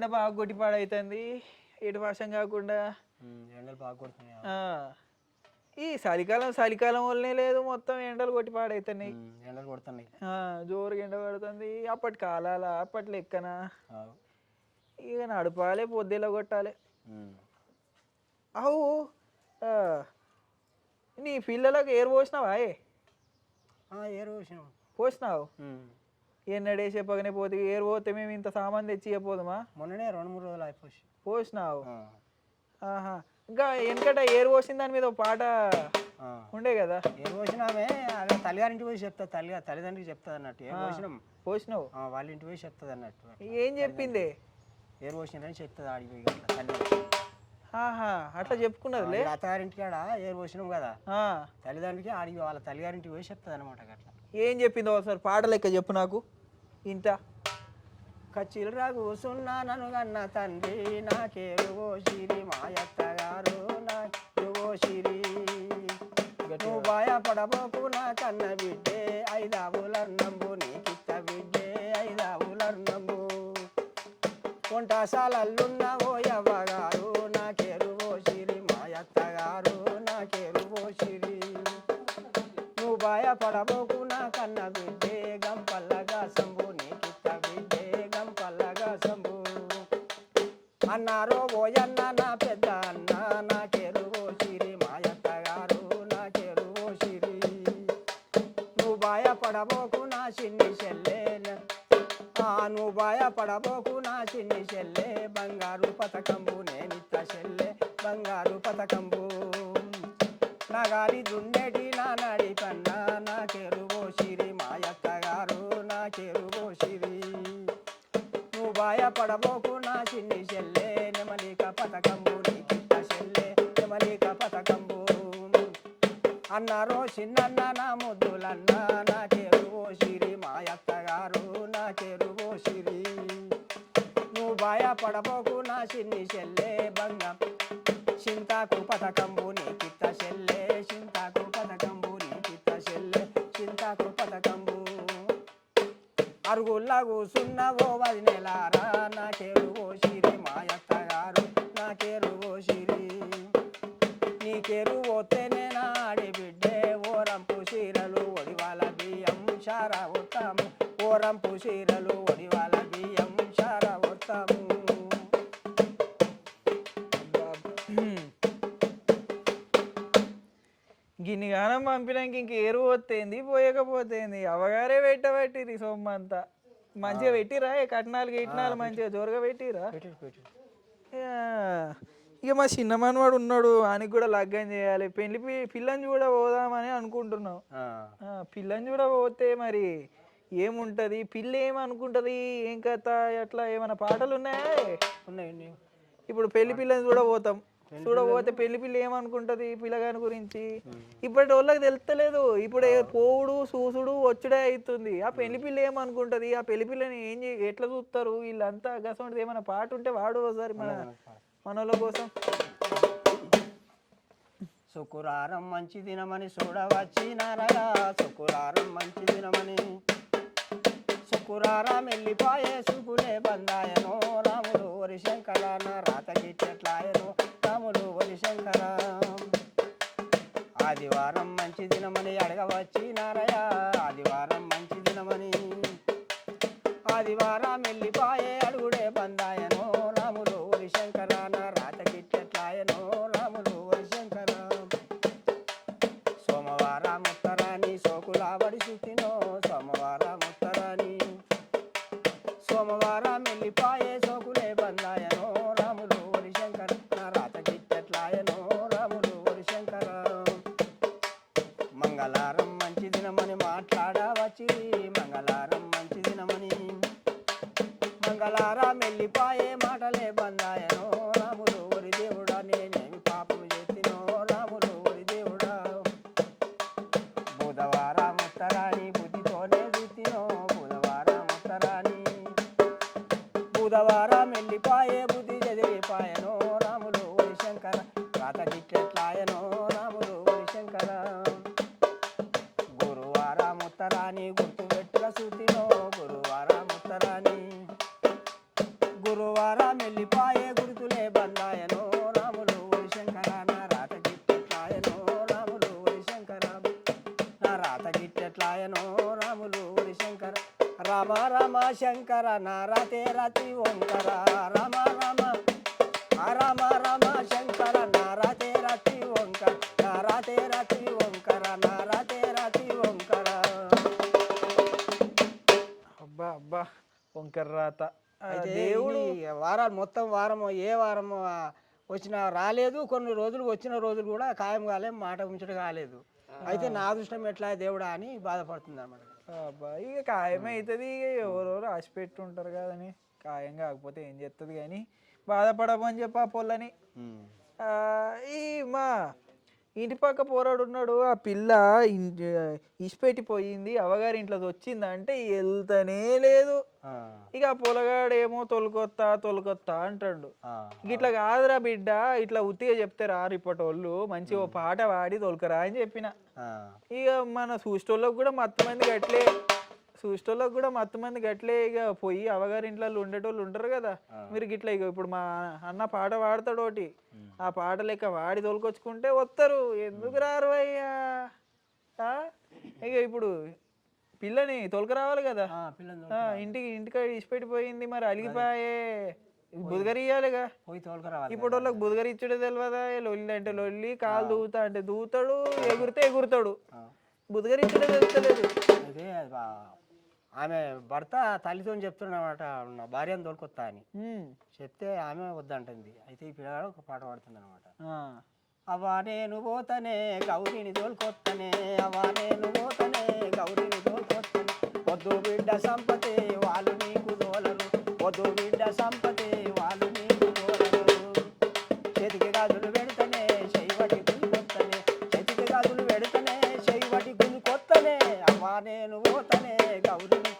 ఎండ బాగా కొట్టిపాడైతుంది ఎటు వర్షం కాకుండా. ఎండలు బాగా కొడుతున్నాయి. ఈ చలికాలం వల్లనే లేదు, మొత్తం ఎండలు కొట్టిపాడైతున్నాయి. ఎండలు కొడుతున్నాయి, జోరుగా ఎండ పడుతుంది. అప్పటి కాలాల అప్పటి లెక్కన ఇక నడపాలి, పొద్దులా కొట్టాలి. అవు నీ పిల్లలకు ఏరు పోసినావా? ఏరు పోసినావు? పోసినావు. ఎన్నడేసే పగనే పోతే ఏరు పోతే మేము ఇంత సామాన్ తెచ్చి ఇవ్వపోదామా? మొన్ననే 2-3 రోజులు అయిపోయి పోసినావు. ఆహా, ఇంకా వెనకట ఏరు పోసిన దాని మీద ఒక పాట ఉండే కదా. ఏరు పోసినామే, అదే తల్లిగారింటికి పోయి చెప్తా, తల్లిదండ్రికి చెప్తుంది అన్నట్టు. ఏరు పోసినాం, పోసినావు, వాళ్ళ ఇంటికి పోయి చెప్తుంది అన్నట్టు. ఏం చెప్పింది? ఏరు పోసినారని చెప్తుంది ఆడిపోయి. అట్లా చెప్పుకున్నది. అత్తగారింటి కాడ ఏరు పోసినాం కదా, తల్లిదండ్రికి ఆడికి వాళ్ళ తల్లిగారింటికి పోయి చెప్తుంది అనమాట. అట్లా ఏం చెప్పిందో ఒకసారి పాట లెక్క చెప్పు నాకు ఇంత. కచ్చిరా కూసున్నా నన్ను కన్న తండ్రి, నాకేరు పోసిరి మాయత్తగారు, నాకేరు పోసిరి. నువ్వు భయపడబోకు నా కన్న బిడ్డే, 5 ఆవులన్నంబు నీకిత్త బిడ్డే, 5 ఆవులన్నంబు. కొంటసాలల్లున్న ఓ యవ్వగారు, నాకేరు పోసిరి మాయత్తగారు, నాకేరు పోసిరి. నువ్వు భయపడబోకు నా కన్న బిడ్డే, గంపల్లగా సంబు నీకిత్త బిడ్డే, గంపల్లగా సంబు. అన్నారో ఓయన్న నా పెద్ద అన్న, నాకేరు పోసిరి మాయత్తగారు, నాకేరు పోసిరి. నువ్వు భయపడబోకు నా చిన్ని చెల్లె, నువ్వు భయపడబోకు నా చిన్ని చెల్లె, బంగారు పతకంబు నేనిత్త చెల్లె, బంగారు పతకంబు. నగారి దుండేటి నా నడి కన్నా, నాకేరు పోసిరి మాయత్తగారు, నాకేరు పోసిరి. నువ్వు భయపడబోకు నా చిన్ని చెల్లె, నెమలిక పతకంబు నీకిత్త చెల్లె, నెమలిక పతకంబు. అన్నారో చిన్నన్న నా ముద్దులన్న, నాకేరు పోసిరి మాయత్తగారు, నాకేరు పోసిరి. నువ్వు భయపడబోకు నా చిన్ని చెల్లె, బంగం చింతాకు పతకంబు నీకిత్త చెల్లె, చింతాకు పతకంబు నీకిత్త చెల్లె, చింతాకు పతకంబు. అరుగుల్లా కూసున్న ఓ వదినెలారా, నాకేరు పోసిరి మాయత్తగారు, నాకేరు పోసిరి. నీకేరు పోతేనే నాడి బిడ్డే, ఓరంపు చీరలు ఒడివాల బియ్యం చారా వస్తాము, ఓరంపు చీరలు ఒడివాల బియ్యం చారా వస్తాము. గిన్ని గానం పంపినాక ఇంక ఏరు పోతేంది పోయకపోతేంది, అవగారే పెట్టబట్టిరి సొమ్మంతా. మంచిగా పెట్టిరా, కట్నాలు గిట్నాలు మంచిగా జోరుగా పెట్టిరా. ఇక మా చిన్న మనవాడు ఉన్నాడు, ఆయనకి కూడా లగ్గం చేయాలి, పిల్లని చూడ పోదామని అనుకుంటున్నాం. పిల్లని చూడ పోతే మరి ఏముంటది, పిల్ల ఏమనుకుంటది, ఏం కథ, ఎట్లా ఏమైనా పాటలు ఉన్నాయా? ఉన్నాయి. ఇప్పుడు పెళ్లి పిల్లని చూడబోతాం, చూడబోతే పెళ్లి పిల్ల ఏమనుకుంటది పిల్లగాని గురించి, ఇప్పటి వాళ్ళకి తెలుస్తలేదు. ఇప్పుడు పోవుడు చూసుడు వచ్చుడే అవుతుంది. ఆ పెళ్లి పిల్ల ఏమనుకుంటది, ఆ పెళ్లి పిల్లని ఎట్లా చూస్తారు వీళ్ళంతా. గసంటిది ఏమైనా పాట ఉంటే వాడు ఒకసారి మనోళ్ళ కోసం. శుక్రారం మంచి దినమని చూడవచ్చినారగా, శుక్రారం మంచి దినమని. శుక్రారం వెళ్ళిపోయే సుకులే బందాయనో, రాములు వరి శంకర నా రాతకి చెట్లాయనో, రాములు వరి శంకర. ఆదివారం మంచి దినమని అడగవచ్చినారయా, ఆదివారం మంచి దినమని. ఆదివారం వెళ్ళిపోయే అడుగుడే బందాయనో, రాములు వరి శంకర నా రాతకి చెట్లాయనో, రాములు వరి శంకర. సోమవారం ఉత్తరాని సోకుల వడి సుతినో, సోమవారం ఉత్తరాని. సోమవారం వెళ్ళిపోయే సోకులే బందాయనో, రాములు వరి శంకర నా రాతకి చెట్లాయనో, రాములు వరి శంకర. మంగళవారం మంచి దినమని మాట్లాడవచ్చి, మంగళవారం మంచి దినమని. మంగళవారం వెళ్ళిపోయే మాటలే బందాయనో, రాములు వరి దేవుడా నేనేమి పాపము చేసినో, రాములు వరి దేవుడా. బుధవారం ఉత్తరాని బుద్ధితోనే చూసినో, బుధవారం ఉత్తరాని. బుధవారం వెళ్ళిపోయే బుద్ధి చెదిరిపాయనో, రాములు వరి శంకర రాతకి చెట్లాయనో, రాములు వరి శంకర. గురువారం ఉత్తరాని గుర్తు పెట్టుక చూసినో, గురువారం ఉత్తరాని. గురువారం రామ రామ శంకర నారతే రతి ఓంకర రామ రామ రామ రామ శంకర నారతే రతి ఓంకర నారతే రతి ఓంకర నారతే రతి ఓంకర. అబ్బా అబ్బా వంకర రాత. అయితే దేవుడు వారాలు మొత్తం వారము ఏ వారము వచ్చినా రాలేదు, కొన్ని రోజులు వచ్చిన రోజులు కూడా ఖాయం కాలేదు, మాట ఉంచడం కాలేదు. అయితే నా అదృష్టం ఎట్లా దేవుడా అని బాధపడుతుంది అన్నమాట. అబ్బా ఇక ఖాయం అవుతుంది, ఇక ఎవరెవరు ఆశ పెట్టి ఉంటారు కదని. ఖాయం కాకపోతే ఏం చేస్తుంది కానీ బాధపడమని చెప్పి ఆ పొల్లని. ఈ మా ఇంటి పక్క పోరాడు ఉన్నాడు, ఆ పిల్ల ఇసిపెట్టి పోయింది, అవగారి ఇంట్లోకి వచ్చిందంటే వెళ్తానే లేదు. ఇక ఆ పొలగాడేమో తొలకొత్తా అంటాడు. ఇట్లా కాదురా బిడ్డ, ఇట్లా ఉత్తిగా చెప్తే రారు ఇప్పటోళ్ళు, మంచి ఓ పాట పాడి తొలకరా అని చెప్పిన. ఇక మన చూసేటోళ్ళకి కూడా మత్తు మంది గట్లే ఇక పోయి అవగారి ఇంట్లో ఉండేటోళ్ళు ఉంటారు కదా. మీరు గిట్లా ఇక ఇప్పుడు మా అన్న పాట పాడతాడు ఒకటి, ఆ పాట లెక్క వాడి తోలుకొచ్చుకుంటే వస్తారు, ఎందుకు రారు అయ్యా. ఇక ఇప్పుడు పిల్లని తోలుకు రావాలి కదా, ఇంటికాడ ఇచ్చిపెట్టిపోయింది, మరి అలిగిపోయే బుధగరియాలిగా. ఇప్పుడు వాళ్ళకి బుధగరిచ్చుడే తెలియదా, లొల్లి అంటే లొల్లి, కాలు దూతా అంటే దూతాడు, ఎగురితే ఎగురుతాడు, బుధగరిచ్చుడే తెలుస్తలేదు. అయితే ఆమె భర్త తల్లితో చెప్తున్నమాట, నా భార్యను తోలుకొత్తా అని చెప్తే ఆమె వద్దంటుంది. అయితే ఈ పిల్లగాడు ఒక పాట పాడుతుంది అనమాట. అవా నేను పోతనే గౌరీని తోలుకొత్తనే, అవా నేను పోతనే గౌరీని తోలుకొత్తనే, వద్దు బిడ్డ సంపతి వాళ్ళు నీకు దోలరు, వద్దు బిడ్డ సంపతి వాళ్ళు నీకు దోలరు. చేతికి గాజులు పెడితేనే చెయ్యబడి గుంజుకొత్తనే, చేతికి గాజులు పెడితేనే చెయ్యబడి గుంజుకొత్తనే, అవా నేను పోతనే గౌరీని,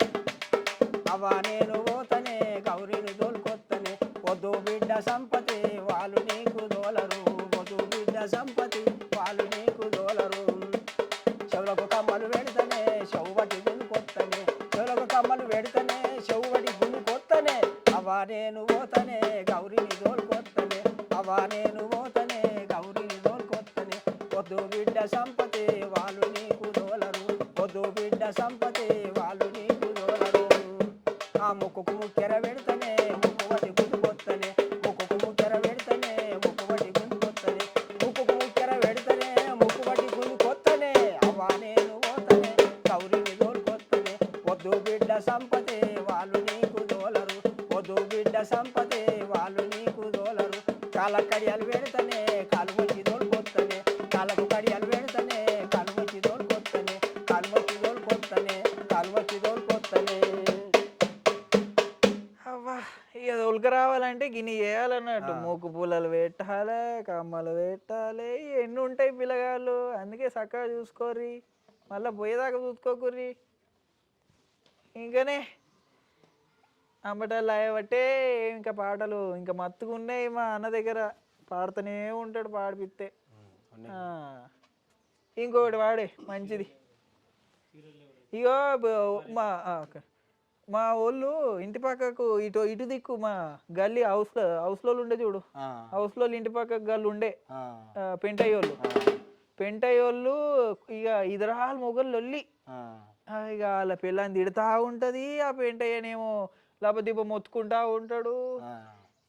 అవా నేను పోతనే గౌరీని తోలుకొత్తనే, వద్దు బిడ్డ సంపతి వాళ్ళు నీకు దోలరు, వద్దు బిడ్డ సంపతి వాళ్ళు నీకు దోలరు. చెవులకు కమ్మలు పెడితేనే చెవుబడి గుంజుకొత్తనే, చెవులకు కమ్మలు పెడితేనే చెవుబడి గుంజుకొత్తనే, అవా నేను పోతనే గౌరీని తోలుకొత్తనే, అవా నేను పోతనే గౌరీని తోలుకొత్తనే, వద్దు బిడ్డ సంపతి వాళ్ళు నీకు దోలరు, వద్దు బిడ్డ సంపతి వాళ్ళు నీకు దోలరు. ఆ ముక్కుకు ముక్కెర పెడితేనే ముక్కుబడి గుంజుకొత్తనే, ముక్కుకు ముక్కెర పెడితేనే ముక్కుబడి గుంజుకొత్తనే, ముక్కుకు ముక్కెర పెడితేనే ముక్కుబడి గుంజుకొత్తనే, అవా నేను పోతనే గౌరీని తోలుకొత్తనే, వద్దు బిడ్డ సంపతి వాళ్ళు నీకు దోలరు, వద్దు బిడ్డ సంపతి వాళ్ళు నీకు దోలరు. కాళ్ళ కడియాలు పెడితేనే కాలు ముచ్చి తోలుకొత్తనే, కాళ్ళకు కడియాలు పెడితేనే కాలు ముచ్చి తోలుకొత్తనే, కాలు ముచ్చి తోలుకొత్తనే, కాలు ముచ్చి తోలుకొత్తనే. అవ్వా ఇక తోలుకు రావాలంటే గిన్ని చేయాలన్నట్టు, మూకు పూలలు పెట్టాలి, కమ్మలు పెట్టాలి, ఎన్ని ఉంటాయి పిల్లగాళ్ళు. అందుకే చక్కగా చూసుకోర్రి, మళ్ళీ పోయేదాకా చూసుకోకుర్రి. ఇంకనే అంబటాలు అయ్యబట్టే ఇంకా పాటలు ఇంకా మత్తుగా ఉన్నాయి. మా అన్న దగ్గర పాడుతూనే ఉంటాడు, పాడిపిస్తే. ఇంకొకటి వాడే మంచిది. ఇగో మా వాళ్ళు ఇంటి పక్కకు ఇటు దిక్కు మా గల్లీ హౌస్లో ఉండే చూడు, హౌస్లో ఇంటి పక్కకు గల్లు ఉండే పెంటయ్యోళ్ళు ఇక ఇదరాలు మొగలు లొల్లి. ఇక వాళ్ళ పిల్లని తిడతా ఉంటది, ఆ పెంటయ్యనేమో లబదిబ్బ మొత్తుకుంటా ఉంటాడు.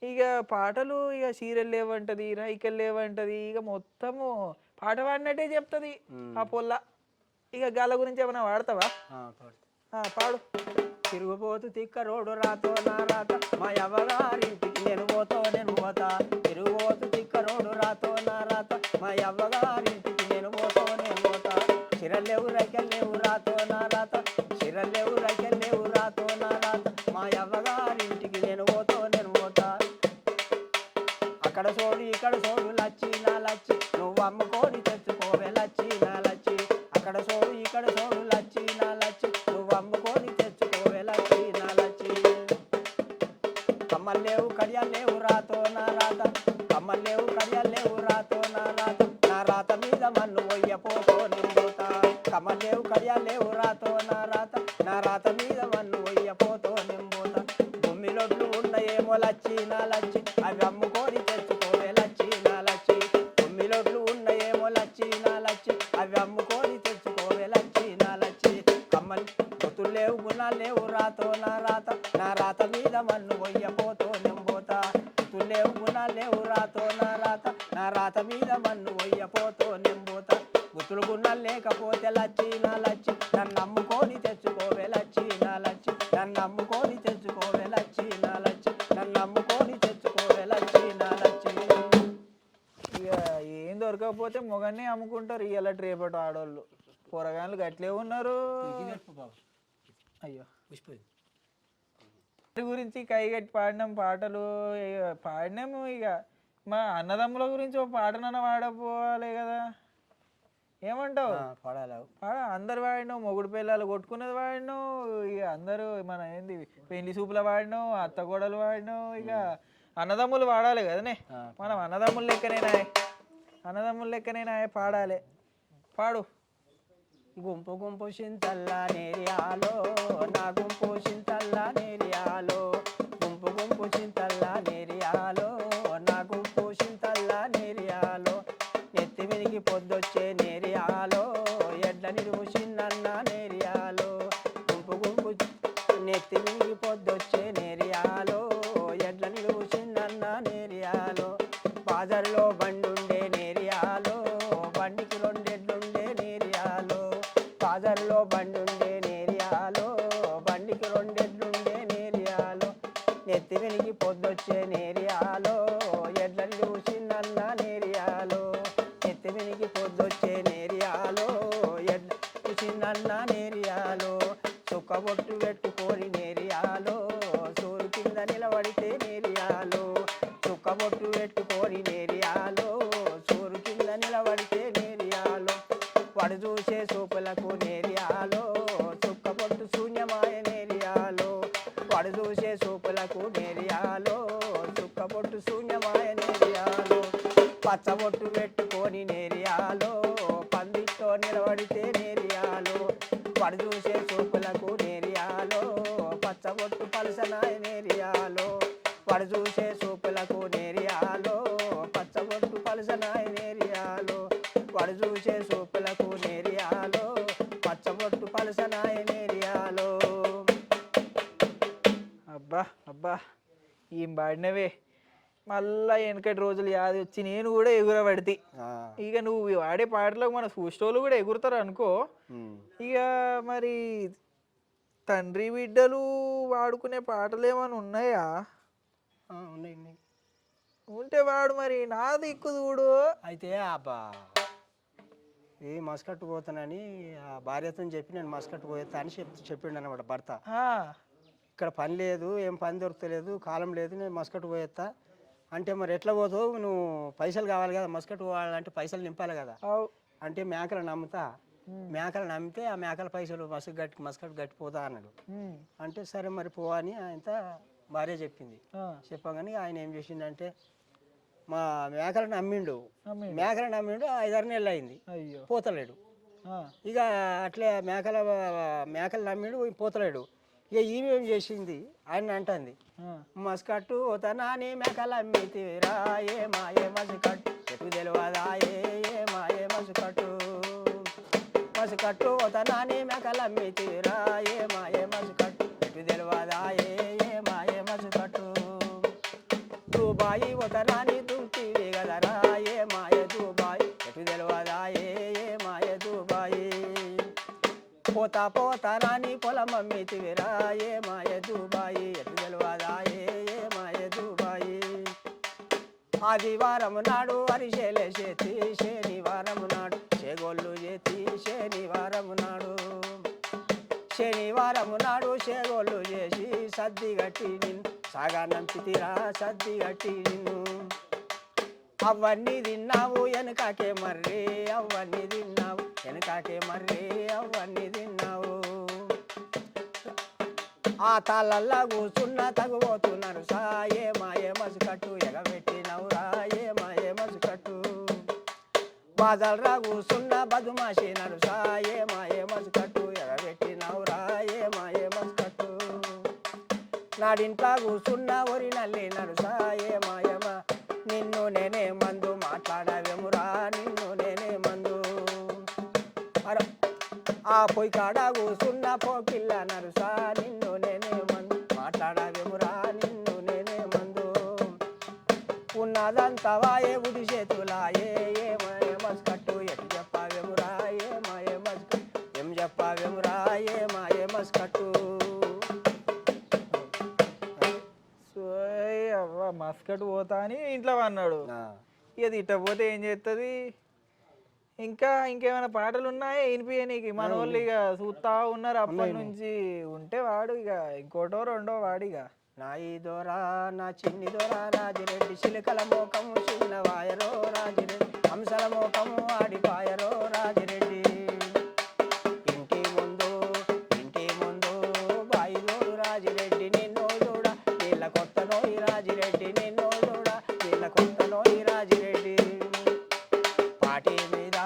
ఇక పాటలు ఇక సీరియల్ లేవంటది, రైకల్ లేవంటది, ఇక మొత్తము పాట పాడినట్టే చెప్తుంది ఆ పొల్ల. ఇక గాల గురించి ఏమైనా వాడతావా? పాడు. తిరుగుపోతూ తిక్క రోడ్డు రాతో నా రాత, మా అవ్వగారింటికి నేను పోతా, తిరుగుపోతూ తిక్క రోడ్డు రాతో నా రాత, మా అవ్వగారింటికి నేను పోతా. చిరలేవు రైకెళ్ళేవు రాతో నా రాత, చిరలేవు రైకెళ్ళేవు రాతో నా రాత, మా అవ్వగారింటికి నేను పోతా. అక్కడ చూడు ఇక్కడ చూడు లచ్చి నా లచ్చి, నువ్వు అమ్ముకొని తెచ్చుకోవే లచ్చి నా లచ్చి, అక్కడ చూడు ఇక్కడ చూడు లచ్చి నా లచ్చి, నువ్వు అమ్ముకొని తెచ్చుకోవే లచ్చి నా లచ్చి. కమ్మల్లేవు కడియాలేవు రాతో నా రాత, కమ్మల్లేవు కడియాలేవు రాతో నా రాత, నా రాత మీద మన్ను పోయపోతో నింబోతా. కమ్మలేవు కడియాలేవు రాతో నా రాత, నా రాత మీద మన్ను పోయపోతో నింబోతా. భూమిలొడ్లు ఉన్నాయేమో లచ్చి నా లచ్చి, అవి అమ్ముకొని తెచ్చుకోవే లచ్చి నా లచ్చి, భూమిలొడ్లు ఉన్నాయేమో లచ్చి నా లచ్చి, అవి అమ్ముకొని తెచ్చుకోవే లచ్చి నా లచ్చి. కమ్మలు గుతులేవు గుణాలు లేవు రాతో నా రాత మీద మన్ను పోయపోతో నెంబోతా లేవు గుణాలు లేవు రాతో నా రాత మీద మన్ను పోయపోతో నెంబోతా గుతులు గుణాలు లేకపోతే లచ్చి నన్ను నమ్ముకొని తెచ్చుకోవే లచ్చి నన్ను నమ్ముకొని తెచ్చుకోవే లచ్చి నన్ను నమ్ముకొని తెచ్చుకోవే లచ్చి ఇక ఏం దొరకకపోతే మొగన్నే అమ్ముకుంటారు ఇవాళ రేపటి ఆడోళ్ళు కూరగాయలు గట్లే ఉన్నారు. అయ్యో గురించి కైగట్టి పాడినాం పాటలు పాడినాము. ఇక మా అన్నదమ్ముల గురించి ఒక పాటనన్న పాడపోవాలి కదా, ఏమంటావు? అందరు వాడినావు, మొగుడు పిల్లలు కొట్టుకునేది వాడినావు, ఇక అందరూ మన ఏంది పెళ్లి సూపులు వాడినావు, అత్త గోడలు వాడినావు. ఇక అన్నదమ్ములు వాడాలి కదనే, మనం అన్నదమ్ముల లెక్కనేనా పాడాలి. పాడు. గుంపు గుంపు చింతల్లా నేరియాలో నా గుంపు చింతల్లా నేరియాలో గుంపు గుంపు చింతల్లా నేరియాలో నా గుంపు చింతల్లా నేరియాలో నెత్తి మినికి పొద్దొచ్చే నేరియాలో ఎడ్ల నిరువు చిన్నన్న నేరియాలో గుంపు గుంపు నెత్తి మినికి పొద్దొచ్చే నేరియాలో ఎడ్ల నిరువు చిన్నన్న నేరియాలో బాజర్లో బండుండే నేరియాలో బండికి రెండెడ్లుండే నేరియాలో బాజర్లో బండుండే నేరియాలో బండికి రెండెడ్లుండే నేరియాలో నెత్తి వెలిగి పొద్దొచ్చే నేరియాలో ఎడ్లని చూసిందన్న నేరియాలో నెత్తి వెలిగి పొద్దొచ్చే నేరియాలో ఎడ్ల చూసిందన్న నేరియాలో చుక్కబొట్టు పెట్టుకొని నేరియాలో సూరు కింద నిలబడితే నేరియాలో చుక్కబొట్టు పెట్టుకొని నేరియాలో సూరు కింద నిలబడితే నేరియాలో వాడు చూసే సూపులకు నేరియాలో చుక్కబొట్టు శూన్యమాయ నేరియాలో వాడు చూసే సూపులకు నేరియాలో చుక్కబొట్టు శూన్యమాయ నేరియాలో పచ్చబొట్టు పెట్టుకొని నేరియాలో పందిట్లో నిలబడితే నేరియాలో వాడు చూసే సూపులకు నేరియాలో పచ్చబొట్టు పలసనాయ నేరియాలో వాడు చూసే సూపులకు నేరియాలో పచ్చబొట్టు పలసనాయ నేరియాలో వాడు చూసే సూపులకు నేరియాలో పచ్చబొట్టు పలసనాయ నేరియాలో. అబ్బా ఏం పాడినవే, మళ్ళా వెనకటి రోజులు యాది వచ్చి నేను కూడా ఎగురబడితే. ఇక నువ్వు వాడే పాటలకు మన చూసేటోళ్ళు కూడా ఎగురుతారు అనుకో. ఇక మరి తండ్రి బిడ్డలు వాడుకునే పాటలు ఏమైనా ఉన్నాయా? ఉన్నాయి. ఉంటే వాడు మరి నా దిక్కు చూడు. అయితే ఏ మస్కట్టు పోతానని ఆ భార్యతో చెప్పి నేను మస్కట్టు పోయేస్తా అని చెప్పిండు అనమాట భర్త. ఇక్కడ పని లేదు, ఏం పని దొరకలేదు, కాలం లేదు, నేను మస్కట్టు పోయేస్తా అంటే మరి ఎట్లా పోతావు, నువ్వు పైసలు కావాలి కదా, మస్కట్టు పోవాలంటే పైసలు నింపాలి కదా. అంటే మేకలు నమ్ముతా, మేకలు నమ్మితే ఆ మేకల పైసలు మస్కట్టు గట్టిపోతా అన్నాడు. అంటే సరే మరి పోవా అని ఆయన భార్య చెప్పింది. చెప్పగానే ఆయన ఏం చేసిండంటే మా మేకలను నమ్మిండు 5-6 నెలలు అయింది, పోతలేడు. ఇక అట్లే మేకలు నమ్మిండు, పోతలేడు. ఇక ఈమె ఏం చేసింది, ఆయన అంటుంది మస్కట్టు పోతానాని మేకలు అమ్మితిరా ఏ మాయే మస్కట్టు ఎటు తెలియదా ఏ మాయే మస్కట్టు పోతానాని మేకలు అమ్మితిరా ఏ మాయే మస్కట్టు ఎటు తెలియదా ఏ మాయే మస్కట్టు దుబాయి పోతానాని దుంటివి కదరా ఏ మాయ దుబాయి ఎటు తెలియదా ఏ మాయ దుబాయి పోతానాని పొలం అమ్మితివిరా ఏ మాయ దుబాయి ఎటు తెలియదా ఏ మాయ దుబాయి ఆదివారం నాడు అరిసెలే చేతి శనివారం నాడు చేగోళ్ళు చేతి శనివారం నాడు చేగోళ్ళు చేసి సద్ది గట్టి నిన్ను సాగా నంపితిరా సద్ది గట్టి నిన్ను అవన్నీ తిన్నావు వెనకాకే మర్రి అవన్నీ తిన్నావు వెనకాకే మర్రి అవన్నీ తిన్నావు ఆ తాళ్ళల్లా కూర్చున్న తగుపోతున్నారు సాయే మాయే మసుకట్టు ఎగబెట్టినవురా ఏ మాయే మసుకట్టు బాజల్రా కూర్చున్న బదుమాషి నడుసా ఏ మాయే మసుకట్టు ఎగబెట్టినవురా ఏ మాయే మసుకట్టు నాడింట్లో కూర్చున్న ఒరి నల్లి నడుసా ఏ మాయమ నిన్ను నేనే మందు మాట్లాడవేమురా నిన్ను నేనే మందు ఆ పొయ్యి కాడ కూసున్న పోకిల్ల నరుసా నిన్ను నేనే మందు మాట్లాడవేమురా నిన్ను నేనే మందు ఉన్నదంతా వాయే ఉది చేతులాయే ఏమాయే మస్కట్టు ఎటు చెప్పావేమురా ఏమాయే మస్కట్టు ఏం చెప్పావేమురా ఏమాయే మస్కట్టు అవ్వ మస్కట్ పోతా అని ఇంట్లో అన్నాడు. ఇక తిట్టపోతే ఏం చేస్తుంది? ఇంకేమైనా పాటలు ఉన్నాయా వినిపించనీకి? మన వాళ్ళు ఇక చూస్తా ఉన్నారు అప్పటి నుంచి. ఉంటే వాడు ఇక ఇంకోటో రెండో వాడిక నా ఈ దొరా నా చిన్ని దొరా రాజిరెడ్డి చిలుకల మోకము చిన్న వాయరో రాజిరెడ్డి హంసల మోకము ఆడిపాయరో రాజిరెడ్డి ఇంటి ముందు బాయి దోడు రాజిరెడ్డి నిన్నో దూడ వీళ్ళ కొత్త నోయి రాజిరెడ్డి నిన్నో దూడ వీళ్ళ కొత్త నోయి రాజిరెడ్డి పాటి మీద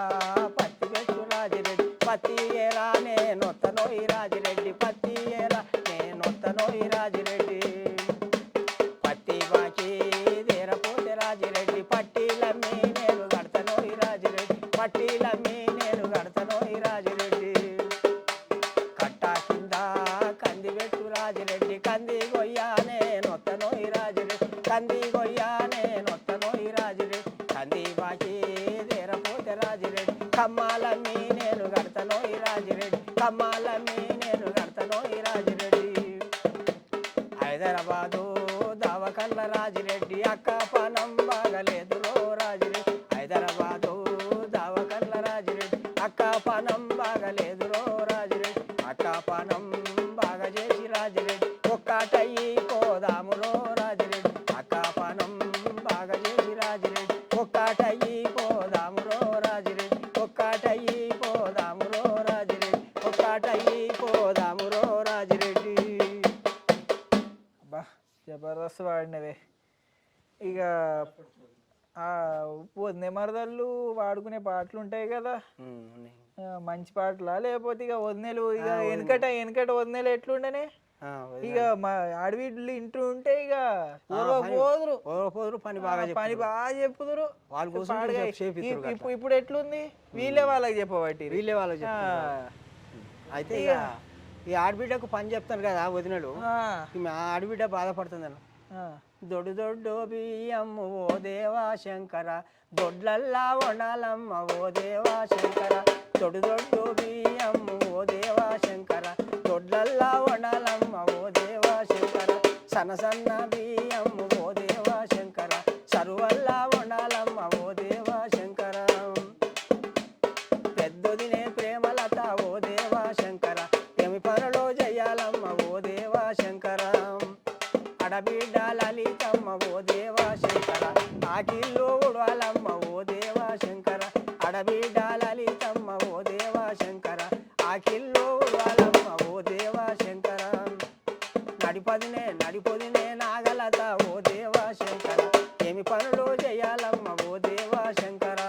పత్తి పెట్టు రాజిరెడ్డి పత్తి ఏరా నేనొత్త నోయి రాజిరెడ్డి పత్తి ఏరా నేనొత్త నోయి రాజిరెడ్డి పత్తి బాకి దేరపోతే రాజిరెడ్డి పట్టీలమ్మి నేను కడతనోయి రాజిరెడ్డి పట్టీలమ్మి నేను కడతనోయి రాజిరెడ్డి కట్టా కింద కంది పెట్టు రాజిరెడ్డి కంది గొయ్యానే నొత్తనోయి రాజిరెడ్డి కంది గొయ్యానే నొత్తనోయి రాజిరెడ్డి కంది బాకి దేరపోతే రాజిరెడ్డి కమ్మాలమ్మి నేను కడతనోయి రాజిరెడ్డి కమ్మాలమ్మి నేను కడతనోయి రాజిరెడ్డి హైదరాబాదు దావకల్ల రాజిరెడ్డి అక్క పనం బాగలేదురో రాజిరెడ్డి హైదరాబాదు దావకల్ల రాజిరెడ్డి అక్క పనం బాగలేదురో రాజిరెడ్డి అక్క పనం బాగా చేసి రాజిరెడ్డి ఒక్కటయ్యి పోదామురో రాజిరెడ్డి అక్క పనం బాగా చేసి రాజిరెడ్డి ఒక్కటయ్యి పోదామురో రాజిరెడ్డి ఒక్కటయ్యి పోదామురో రాజిరెడ్డి ఒక్కటయ్యి పోదామురో రాజిరెడ్డి. బా జబర్దస్త్ వాడినవే. ఇక వదినే మరదళ్ళు వాడుకునే పాటలు ఉంటాయి కదా, మంచి పాటలా? లేకపోతే ఇక వదినలు ఇక వెనకట వదినలు ఎట్లుండనే ఇక మా అడవిడ్లు ఇంటూ ఉంటే ఇక పోదురు పని బాగా చెప్పుదురు. ఇప్పుడు ఎట్లుంది? వీళ్ళే వాళ్ళకి చెప్పబట్టి వీళ్ళే వాళ్ళకి అయితే ఈ ఆడబిడ్డకు పని చెప్తాను కదా వదినడు, ఆడబిడ్డ బాధపడుతుందను. దొడ్డు దొడ్డు బియ్యమ్మ ఓ దేవా శంకర దొడ్లల్లా వండాలమ్మ ఓ దేవా శంకర దొడ్డు దొడ్డు బియ్యమ్మ ఓ దేవా శంకర దొడ్లల్లా వండాలమ్మ ఓ దేవా శంకర సన్న సన్న బియ్యమ్మ ఓ దేవా శంకర సరువల్లా వండాలమ్మ ఓ దేవా శంకర పెద్దదినే ప్రేమలత ఓ దేవా శంకర ఏమి పనులో చెయ్యాలమ్మ ఓ దేవా శంకర అడబిడ్డ లలితమ్మ ఓ దేవా శంకర ఆకిల్లో ఉడవాలమ్మ ఓ దేవా శంకర అడబిడ్డ లలితమ్మ ఓ దేవా శంకర ఆకిల్లో ఉడవాలమ్మ ఓ దేవా శంకర నడిపొదినే నాగలత ఓ దేవా శంకర ఏమి పనులు చెయ్యాలమ్మ ఓ దేవా శంకర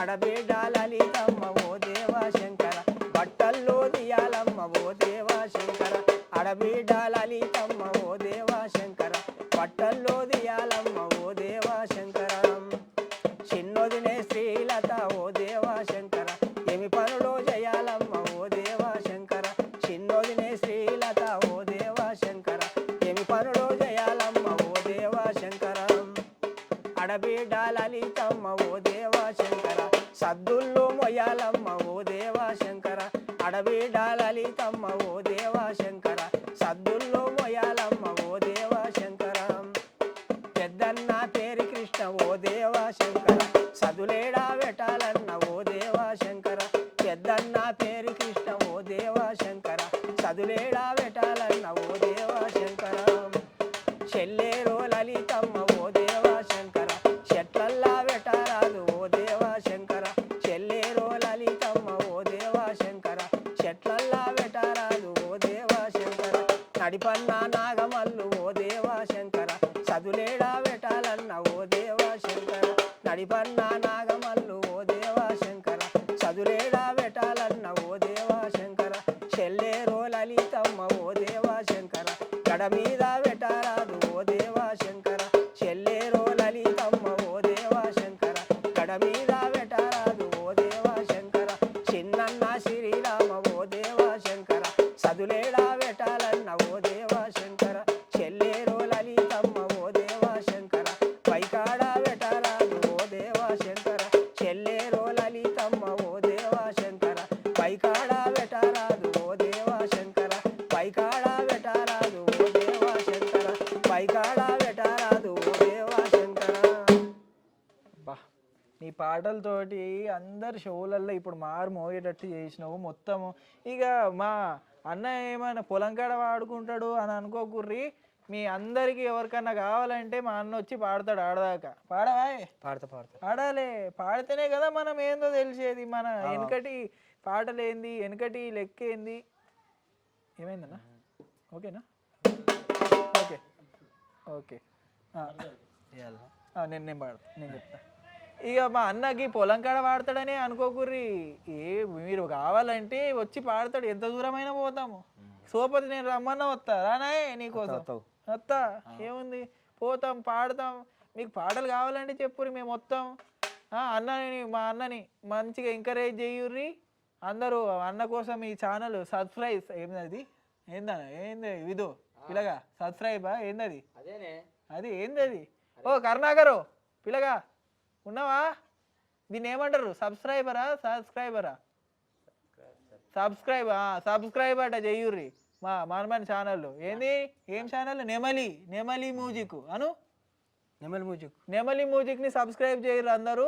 అడబిడ్డ లలితమ్మ ఓ దేవా శంకర బట్టల్లో దియాలమ్మ ఓ దేవా శంకర అడబిడ్డ లలితమ్మ ఓ దేవా శంకర బట్టల్లో దియాలమ్మ ఓ దేవా శంకర చిన్నదినే శ్రీలత ఓ దేవా శంకర ఏమి పనులు చేయాలమ్మ ఓ దేవా శంకర చిన్నదినే శ్రీలత ఓ దేవా శంకర ఏమి పనులు చేయాలమ్మ ఓ దేవా శంకర అడబిడ్డ లలితమ్మ ఓ దేవా శంకర సద్దుల్లో మొయ్యాలమ్మ ఓ దేవా శంకర అడబిడ్డ లలితమ్మ ఓ దేవా శంకర సద్దుల్లో మొయ్యాలమ్మ ఓ దేవా శంకర పెద్దన్న పేరు కృష్ణ ఓ దేవా శంకర సదులేడా వెటాలన్న ఓ దేవా శంకర పెద్దన్న పేరు కృష్ణ ఓ దేవా శంకర సదులేడా వెటాలన్న ఓ దేవా శంకర చెల్లేరో లలితమ్మ ఓ దేవా శంకర చెట్లల్లా వెటారాదు ఓ దేవా శంకర చెల్లేరో లలితమ్మ ఓ దేవా శంకర చెట్లల్లా వెటారాదు ఓ దేవా శంకర నడిపన్న నాగమల్లు ఓ దేవా శంకర చదులేడా వెటాలన్న ఓ దేవా శంకర నడిపన్న నాగమల్లు ఓ దేవా శంకర చదులేడా వెటాలన్న ఓ దేవా శంకర చెల్లేరో లలితమ్మ ఓ దేవా శంకర గడ మీద వెటారాదు ఓ దేవా శంకర చెల్లేరో లలితమ్మ ఓ దేవా శంకర గడ మీద వెటారాదు ఓ దేవా శంకర చిన్నన్న పైకాడ పెట్టాలన్న ఓ దేవా శంకర చెల్లేరో లలితమ్మ ఓ దేవా శంకర పైకాడ పెట్టరాదు ఓ దేవా శంకర చెల్లేరో లలితమ్మ ఓ దేవా శంకర పైకాడ పెట్టరాదు ఓ దేవా శంకర పైకాడ పెట్టరాదు ఓ దేవా శంకర పైకాడ పెట్టరాదు ఓ దేవా శంకర. బా నీ పాటలతోటి అందరు షోలల్లో ఇప్పుడు మారు మోగేటట్టు చేసినావు మొత్తము. ఇక మా అన్న ఏమైనా పొలం కాడ వాడుకుంటాడు అని అనుకోకుర్రి, మీ అందరికి ఎవరికన్నా కావాలంటే మా అన్న వచ్చి పాడతాడు ఆడదాకా. పాడవా? పాడతా పాడాలి. పాడితేనే కదా మనం ఏందో తెలిసేది, మన వెనకటి పాటలు ఏంది, వెనకటి లెక్క ఏంది. ఏమైందన్నా? ఓకేనా? ఓకే ఓకే నేను పాడతా, నేను చెప్తా. ఇక మా అన్నకి పొలం కాడ పాడతాడని అనుకోకుర్రి, మీరు కావాలంటే వచ్చి పాడతాడు. ఎంత దూరమైనా పోతాము. సోపతి నేను రమ్మన్నా వస్తా, రానాయే నీకోసం వస్తా. ఏముంది, పోతాం, పాడతాం. మీకు పాటలు కావాలంటే చెప్పుర్రి, మేము వస్తాం. అన్నని మా అన్నని మంచిగా ఎంకరేజ్ చేయుర్రి అందరూ. అన్న కోసం ఈ ఛానల్ సబ్స్క్రైబ్ ఏంది ఏంది విధు పిల్లగా సబ్స్క్రైబా ఏందది? అది ఏంది? ఓ కరుణాకరు పిల్లగా ఉన్నావా? దీన్ని ఏమంటారు? సబ్స్క్రైబరా సబ్స్క్రైబ్ అట చెయ్యుర్రి మా మనమని ఛానల్లో. ఏంది, ఏం ఛానల్? నెమలి మ్యూజిక్ అను. నెమలి మ్యూజిక్ని సబ్స్క్రైబ్ చేయరు అందరూ.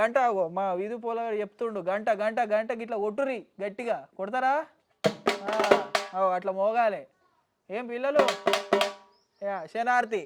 గంట మా విధు పోలగాడు చెప్తుండు, గంట గంట గంట గిట్లా కొట్టుర్రి, గట్టిగా కొడతారా? అట్లా మోగాలి. ఏం పిల్లలు? శనార్థి